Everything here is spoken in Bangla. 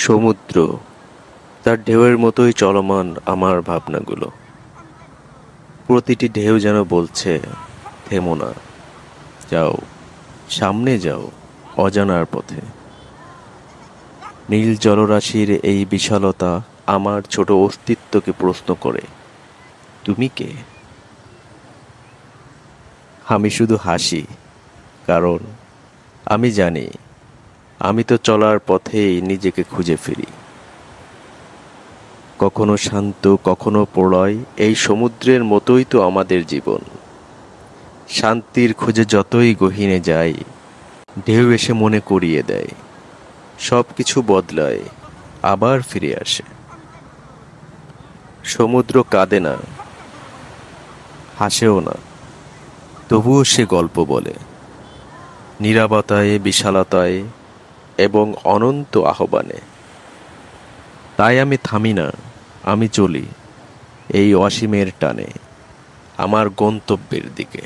সমুদ্র তার ঢেউয়ের মতোই চলমান আমার ভাবনাগুলো। প্রতিটি ঢেউ যেন বলছে, থেমো না, যাও, সামনে যাও, অজানার পথে। নীল জলরাশির এই বিশালতা আমার ছোট অস্তিত্বকে প্রশ্ন করে, তুমি কে? আমি শুধু হাসি, কারণ আমি জানি আমি তো চলার পথেই নিজেকে খুঁজে ফিরি। কখনো শান্ত, কখনো প্রলয়। এই সমুদ্রের মতোই তো আমাদের জীবন। শান্তির খোঁজে যতই গহীনে যাই, ঢেউ এসে মনে করিয়ে দেয়, সব কিছু বদলায়, আবার ফিরে আসে। সমুদ্র কাঁদে না, হাসেও না, তবুও সে গল্প বলে, নীরবতায়, বিশালতায় এবং অনন্ত আহ্বানে। তাই আমি থামি না, আমি চলি এই অসীমের টানে, আমার গন্তব্যের দিকে।